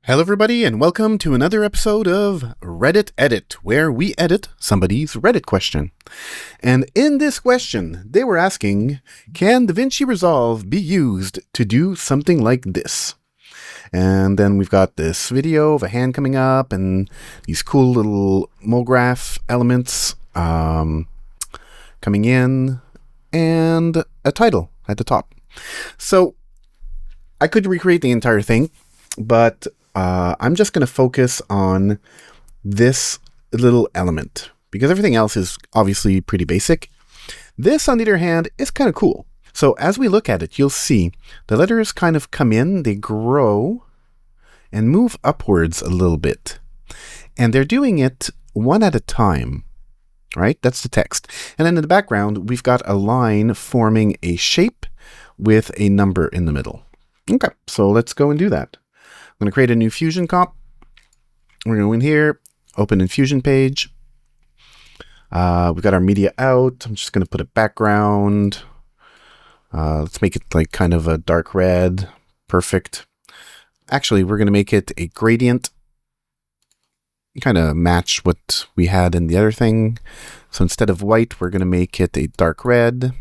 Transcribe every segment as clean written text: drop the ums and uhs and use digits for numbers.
Hello everybody and welcome to another episode of Reddit Edit, where we edit somebody's Reddit question. And in this question, they were asking, can DaVinci Resolve be used to do something like this? And then we've got this video of a hand coming up and these cool little MoGraph elements coming in and a title at the top. So I could recreate the entire thing, but I'm just going to focus on this little element because everything else is obviously pretty basic. This, on the other hand, is kind of cool. So as we look at it, you'll see the letters kind of come in, they grow and move upwards a little bit. And they're doing it one at a time, right? That's the text. And then in the background, we've got a line forming a shape with a number in the middle. Okay, so let's go and do that. I'm going to create a new Fusion comp. We're going to go in here, open in Fusion page. We've got our media out. I'm just going to put a background. Let's make it like kind of a dark red. Perfect. Actually, we're going to make it a gradient. Kind of match what we had in the other thing. So instead of white, we're going to make it a dark red.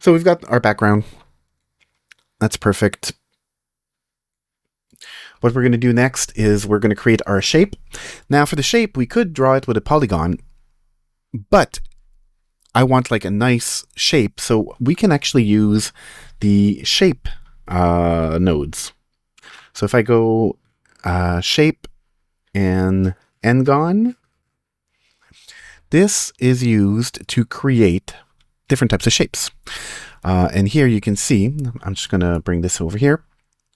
So we've got our background. That's perfect. What we're going to do next is we're going to create our shape. Now for the shape, we could draw it with a polygon, but I want like a nice shape, so we can actually use the shape nodes. So if I go shape and sngon, this is used to create different types of shapes. And here you can see, I'm just going to bring this over here.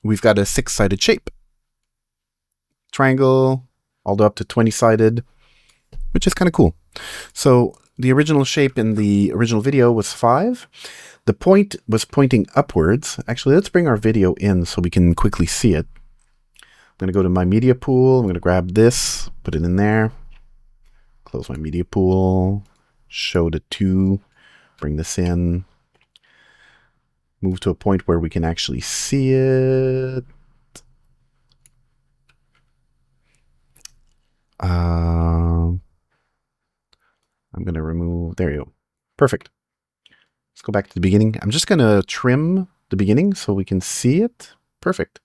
We've got a 6-sided shape. Triangle, all the way up to 20-sided, which is kind of cool. So the original shape in the original video was 5. The point was pointing upwards. Actually, let's bring our video in so we can quickly see it. I'm going to go to my media pool. I'm going to grab this, put it in there. Close my media pool. Show the 2. Bring this in. Move to a point where we can actually see it. I'm going to remove, there you go. Perfect. Let's go back to the beginning. I'm just going to trim the beginning so we can see it. Perfect.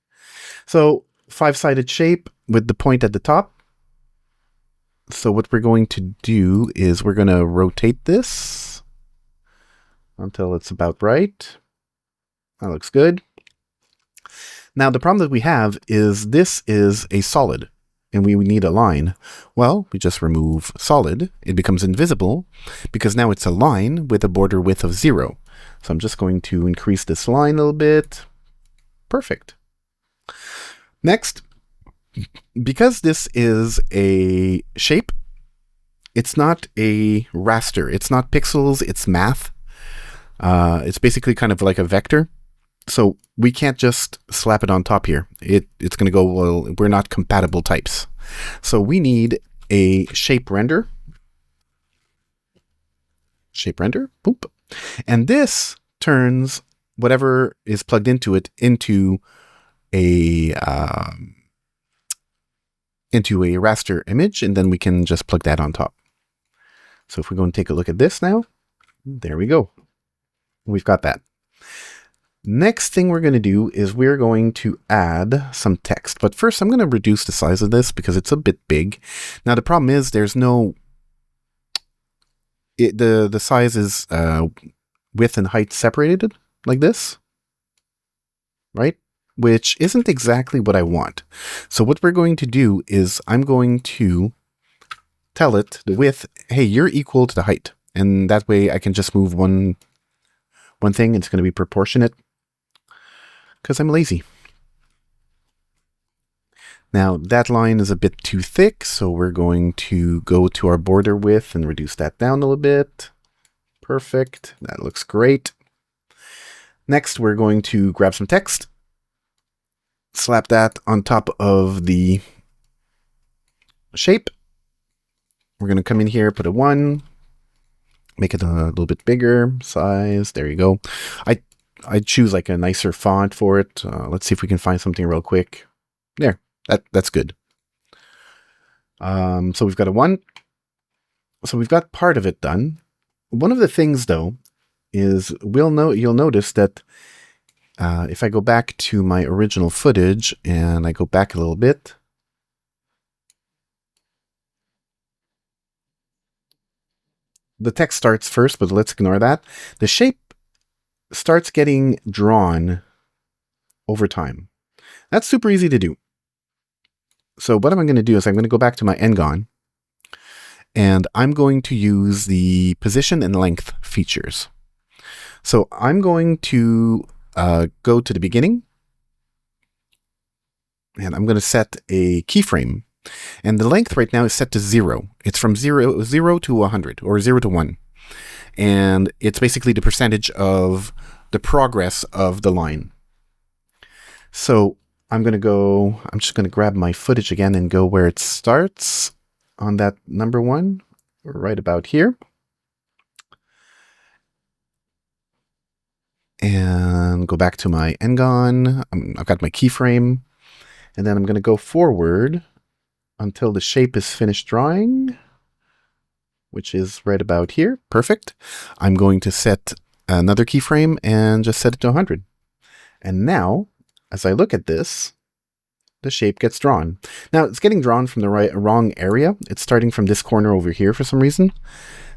So 5-sided shape with the point at the top. So what we're going to do is we're going to rotate this until it's about right. That looks good. Now the problem that we have is this is a solid and we need a line. Well, we just remove solid. It becomes invisible because now it's a line with a border width of 0. So I'm just going to increase this line a little bit. Perfect. Next, because this is a shape, it's not a raster. It's not pixels, it's math. It's basically kind of like a vector. So we can't just slap it on top here. It's going to go, well, we're not compatible types. So we need a shape render. Shape render, boop. And this turns whatever is plugged into it into a raster image, and then we can just plug that on top. So if we go and take a look at this now, there we go. We've got that. Next thing we're going to do is we're going to add some text. But first I'm going to reduce the size of this because it's a bit big. Now the problem is there's no... The size is width and height separated like this. Right? Which isn't exactly what I want. So what we're going to do is I'm going to tell it the width, hey, you're equal to the height. And that way I can just move one thing, it's going to be proportionate because I'm lazy. Now that line is a bit too thick, so we're going to go to our border width and reduce that down a little bit. Perfect. That looks great. Next, we're going to grab some text, slap that on top of the shape, We're going to come in here, put a 1, make it a little bit bigger size. There you go. I choose like a nicer font for it. Let's see if we can find something real quick. There, that's good. So we've got a 1. So we've got part of it done. One of the things though is you'll notice that if I go back to my original footage and I go back a little bit, the text starts first, but let's ignore that. The shape starts getting drawn over time. That's super easy to do. So what I'm going to do is I'm going to go back to my sngon, and I'm going to use the position and length features. So I'm going to go to the beginning, and I'm going to set a keyframe. And the length right now is set to 0. It's from 0 to 100, or 0 to 1. And it's basically the percentage of the progress of the line. So I'm just going to grab my footage again and go where it starts on that number 1, right about here. And go back to my sngon. I've got my keyframe. And then I'm going to go forward until the shape is finished drawing, which is right about here. Perfect. I'm going to set another keyframe and just set it to 100. And now, as I look at this, the shape gets drawn. Now, it's getting drawn from the wrong area. It's starting from this corner over here for some reason.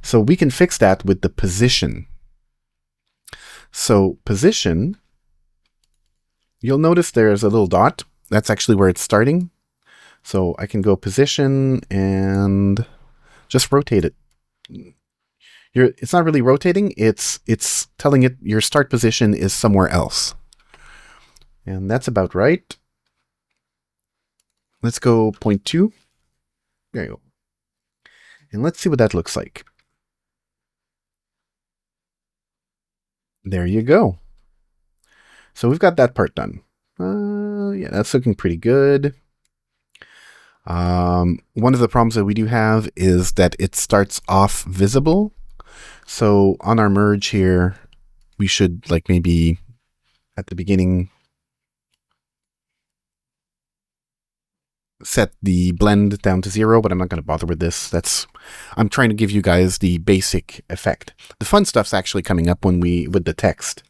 So we can fix that with the position. So position, you'll notice there's a little dot. That's actually where it's starting. So I can go position and just rotate it. It's not really rotating. It's telling it your start position is somewhere else. And that's about right. Let's go 0.2. There you go. And let's see what that looks like. There you go. So we've got that part done. Yeah, that's looking pretty good. One of the problems that we do have is that it starts off visible. So on our merge here, we should like maybe at the beginning set the blend down to 0, but I'm not going to bother with this. I'm trying to give you guys the basic effect. The fun stuff's actually coming up with the text.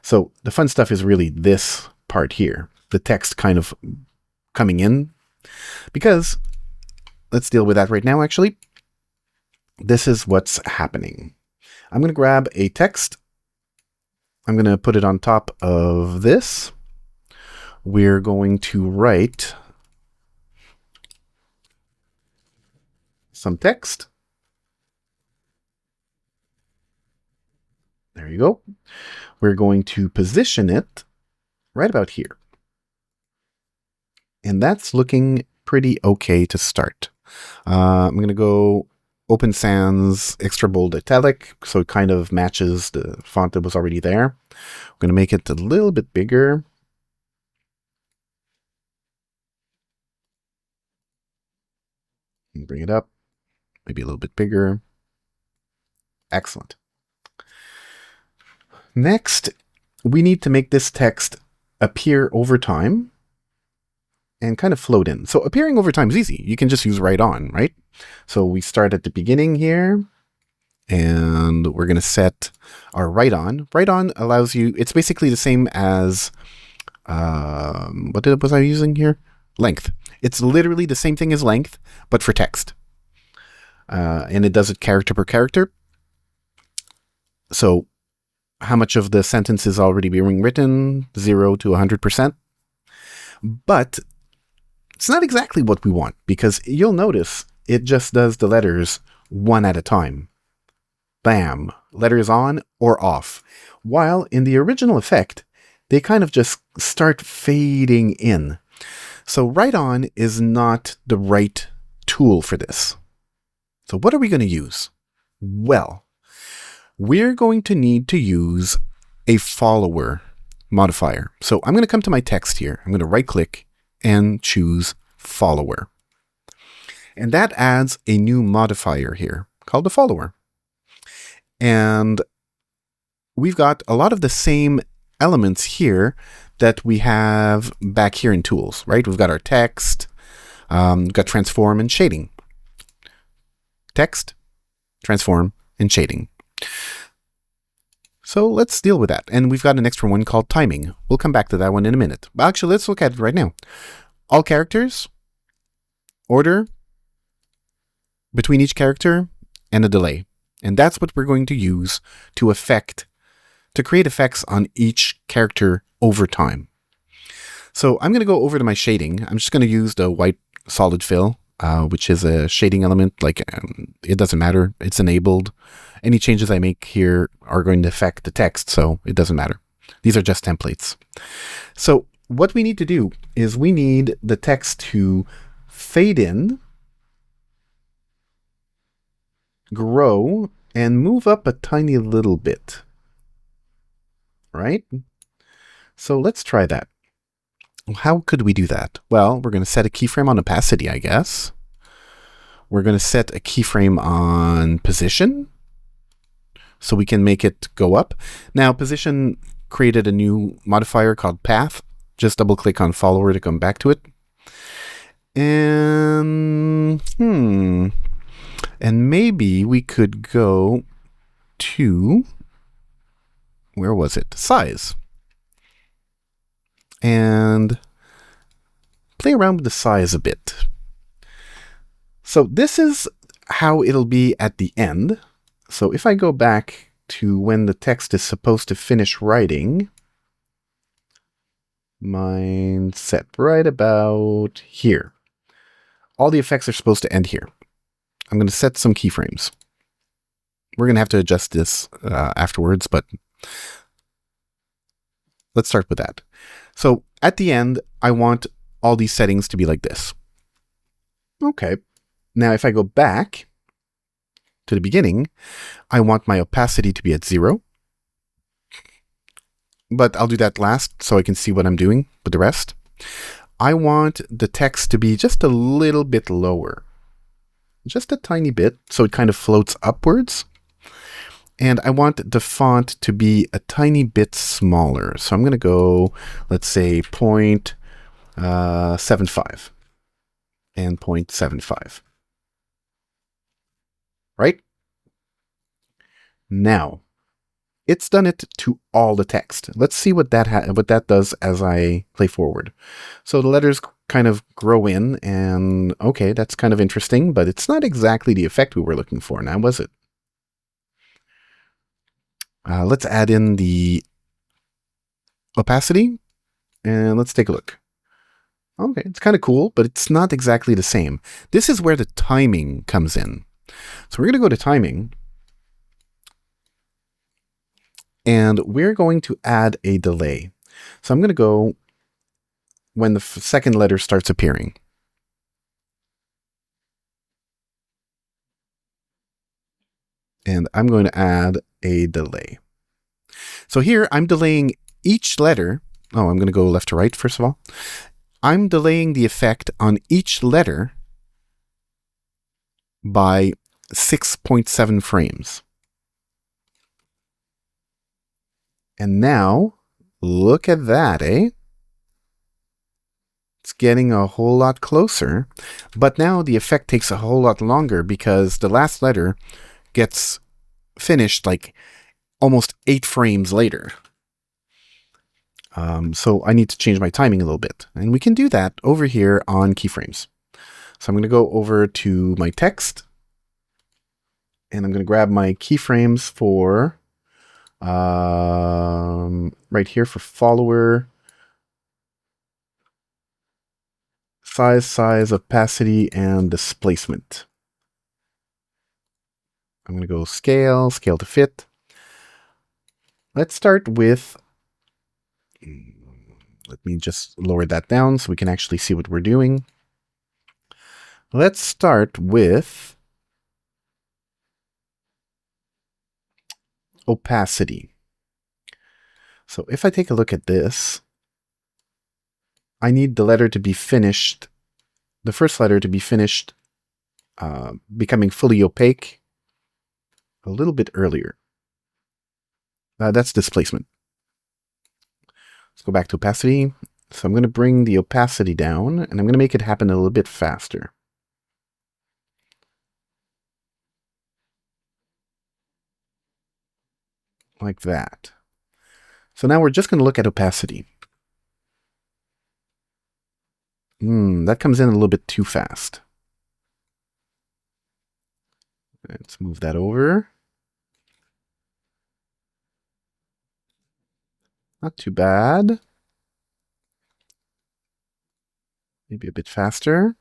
So the fun stuff is really this part here, the text kind of coming in, because let's deal with that right now. Actually, this is what's happening. I'm going to grab a text. I'm going to put it on top of this. We're going to write some text. There you go. We're going to position it right about here. And that's looking pretty okay to start. I'm going to go Open Sans Extra Bold Italic, so it kind of matches the font that was already there. I'm going to make it a little bit bigger. And bring it up, maybe a little bit bigger. Excellent. Next, we need to make this text appear over time and kind of float in. So appearing over time is easy. You can just use right on, right? So we start at the beginning here, and we're going to set our right on. Right on allows you, it's basically the same as, what was I using here? Length. It's literally the same thing as length, but for text. And it does it character per character. So how much of the sentence is already being written? 0 to 100%. But it's not exactly what we want, because you'll notice it just does the letters one at a time. Bam, letters on or off. While in the original effect, they kind of just start fading in. So right on is not the right tool for this. So what are we going to use? Well, we're going to need to use a follower modifier. So I'm going to come to my text here. I'm going to right click and choose follower. And that adds a new modifier here called the follower. And we've got a lot of the same elements here that we have back here in tools, right? We've got our text, we've got transform and shading. Text, transform, and shading. So let's deal with that. And we've got an extra one called timing. We'll come back to that one in a minute. But actually, let's look at it right now. All characters, order, between each character, and a delay. And that's what we're going to use to create effects on each character over time. So I'm going to go over to my shading. I'm just going to use the white solid fill, which is a shading element. Like it doesn't matter. It's enabled. Any changes I make here are going to affect the text, so it doesn't matter. These are just templates. So what we need to do is we need the text to fade in, grow, and move up a tiny little bit. Right? So let's try that. How could we do that? Well, we're going to set a keyframe on opacity, I guess. We're going to set a keyframe on position, so we can make it go up. Now, position created a new modifier called path. Just double click on follower to come back to it. And maybe we could go to, where was it? Size. And play around with the size a bit. So this is how it'll be at the end. So if I go back to when the text is supposed to finish writing, mine set right about here. All the effects are supposed to end here. I'm going to set some keyframes. We're going to have to adjust this afterwards, but let's start with that. So at the end, I want all these settings to be like this. Okay. Now if I go back to the beginning, I want my opacity to be at 0. But I'll do that last so I can see what I'm doing with the rest. I want the text to be just a little bit lower. Just a tiny bit, so it kind of floats upwards. And I want the font to be a tiny bit smaller. So I'm going to go, let's say, 0.75 and 0.75. Right? Now, it's done it to all the text. Let's see what that does as I play forward. So the letters kind of grow in, and okay, that's kind of interesting, but it's not exactly the effect we were looking for now, was it? Let's add in the opacity, and let's take a look. Okay, it's kind of cool, but it's not exactly the same. This is where the timing comes in. So we're going to go to timing, and we're going to add a delay. So I'm going to go when the second letter starts appearing. And I'm going to add a delay. So here I'm delaying each letter. Oh, I'm going to go left to right first of all. I'm delaying the effect on each letter by 6.7 frames. And now, look at that, eh? It's getting a whole lot closer. But now the effect takes a whole lot longer because the last letter gets finished like almost 8 frames later. So I need to change my timing a little bit. And we can do that over here on keyframes. So I'm going to go over to my text. And I'm going to grab my keyframes for right here for follower, size, opacity, and displacement. I'm going to go scale to fit. Let's start with, let me just lower that down so we can actually see what we're doing. Let's start with opacity. So if I take a look at this, I need the letter to be finished, the first letter to be finished becoming fully opaque a little bit earlier. That's displacement. Let's go back to opacity. So I'm going to bring the opacity down, and I'm going to make it happen a little bit faster. Like that. So now we're just going to look at opacity. That comes in a little bit too fast. Let's move that over. Not too bad. Maybe a bit faster.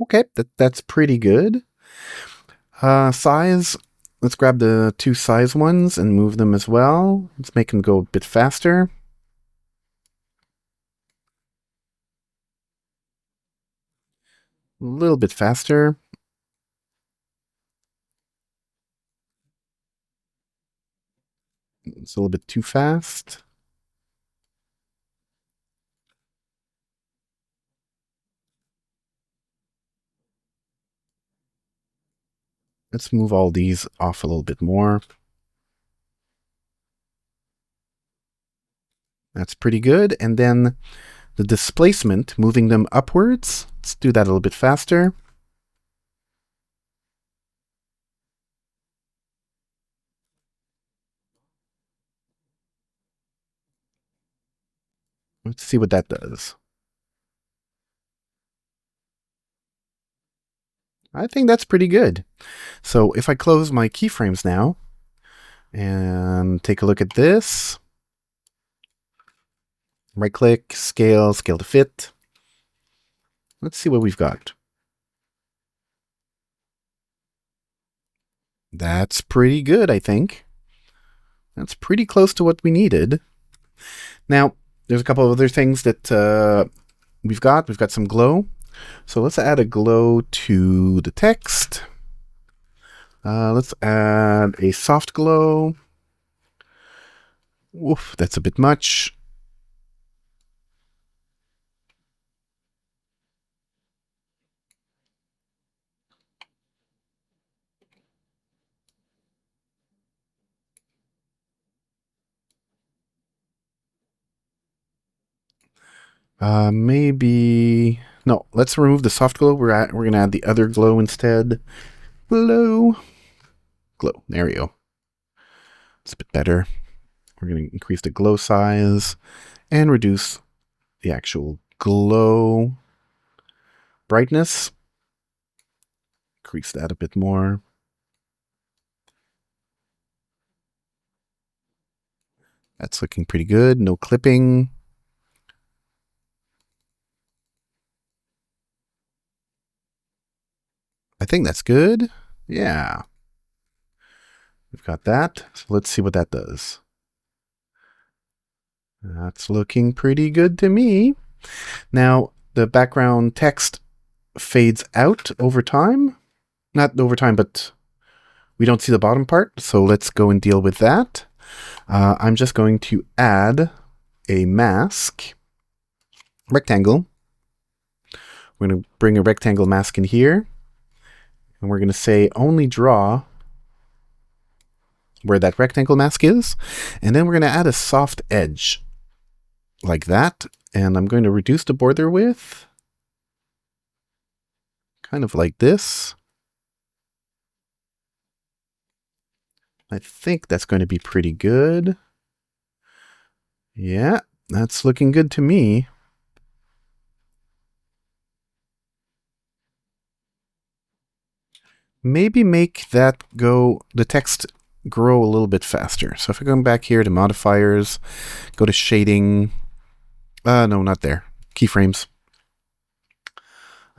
Okay, that's pretty good. Size. Let's grab the two size ones and move them as well. Let's make them go a bit faster. A little bit faster. It's a little bit too fast. Let's move all these off a little bit more. That's pretty good. And then the displacement, moving them upwards. Let's do that a little bit faster. Let's see what that does. I think that's pretty good. So if I close my keyframes now and take a look at this, right click, scale, scale to fit. Let's see what we've got. That's pretty good, I think. That's pretty close to what we needed. Now, there's a couple of other things that we've got. We've got some glow. So let's add a glow to the text. Let's add a soft glow. Oof, that's a bit much. Maybe no. Let's remove the soft glow. We're gonna add the other glow instead. Glow. There we go. It's a bit better. We're gonna increase the glow size and reduce the actual glow brightness. Increase that a bit more. That's looking pretty good. No clipping. I think that's good. Yeah. We've got that. So let's see what that does. That's looking pretty good to me. Now, the background text fades out over time. Not over time, but we don't see the bottom part. So let's go and deal with that. I'm just going to add a mask rectangle. We're going to bring a rectangle mask in here. And we're going to say only draw where that rectangle mask is. And then we're going to add a soft edge like that. And I'm going to reduce the border width kind of like this. I think that's going to be pretty good. Yeah, that's looking good to me. Maybe make that the text grow a little bit faster. So if I go back here to modifiers, go to shading. No, not there. Keyframes.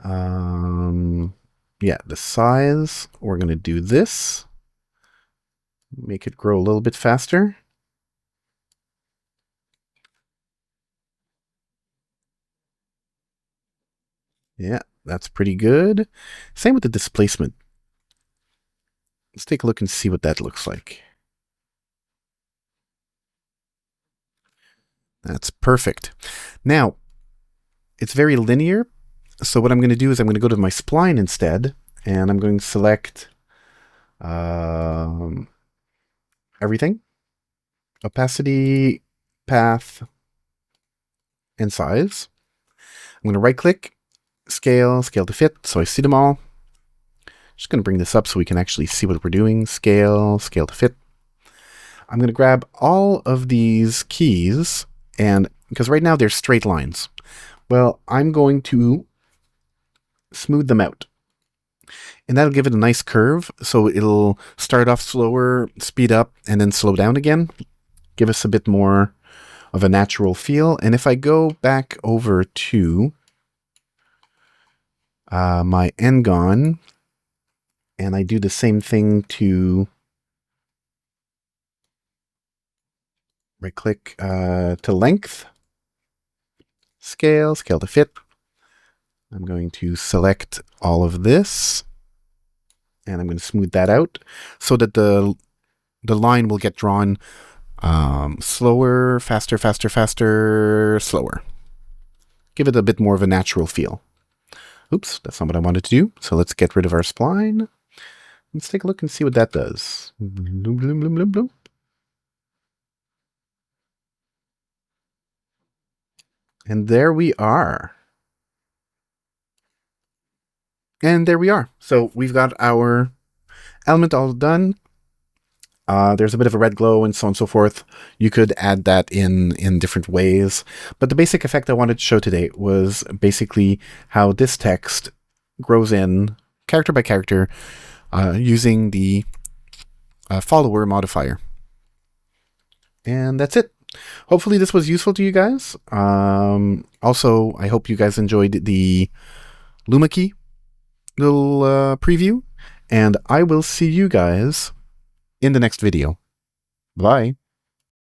Yeah, the size. We're going to do this. Make it grow a little bit faster. Yeah, That's pretty good. Same with the displacement. Let's take a look and see what that looks like. That's perfect. Now, it's very linear. So what I'm going to do is I'm going to go to my spline instead, and I'm going to select everything. Opacity, path, and size. I'm going to right click, scale to fit, so I see them all. Just going to bring this up so we can actually see what we're doing. Scale to fit. I'm going to grab all of these keys, and because right now they're straight lines. Well, I'm going to smooth them out. And that'll give it a nice curve, so it'll start off slower, speed up, and then slow down again. Give us a bit more of a natural feel. And if I go back over to my sngon, and I do the same thing to right click to length, scale to fit. I'm going to select all of this, and I'm going to smooth that out so that the line will get drawn slower, faster, slower. Give it a bit more of a natural feel. Oops, that's not what I wanted to do. So let's get rid of our spline. Let's take a look and see what that does. Bloom, bloom, bloom, bloom, bloom. And there we are. And there we are. So we've got our element all done. There's a bit of a red glow and so on and so forth. You could add that in different ways. But the basic effect I wanted to show today was basically how this text grows in character by character using the follower modifier. And that's it. Hopefully this was useful to you guys. Also, I hope you guys enjoyed the Luma key little preview. And I will see you guys in the next video. Bye.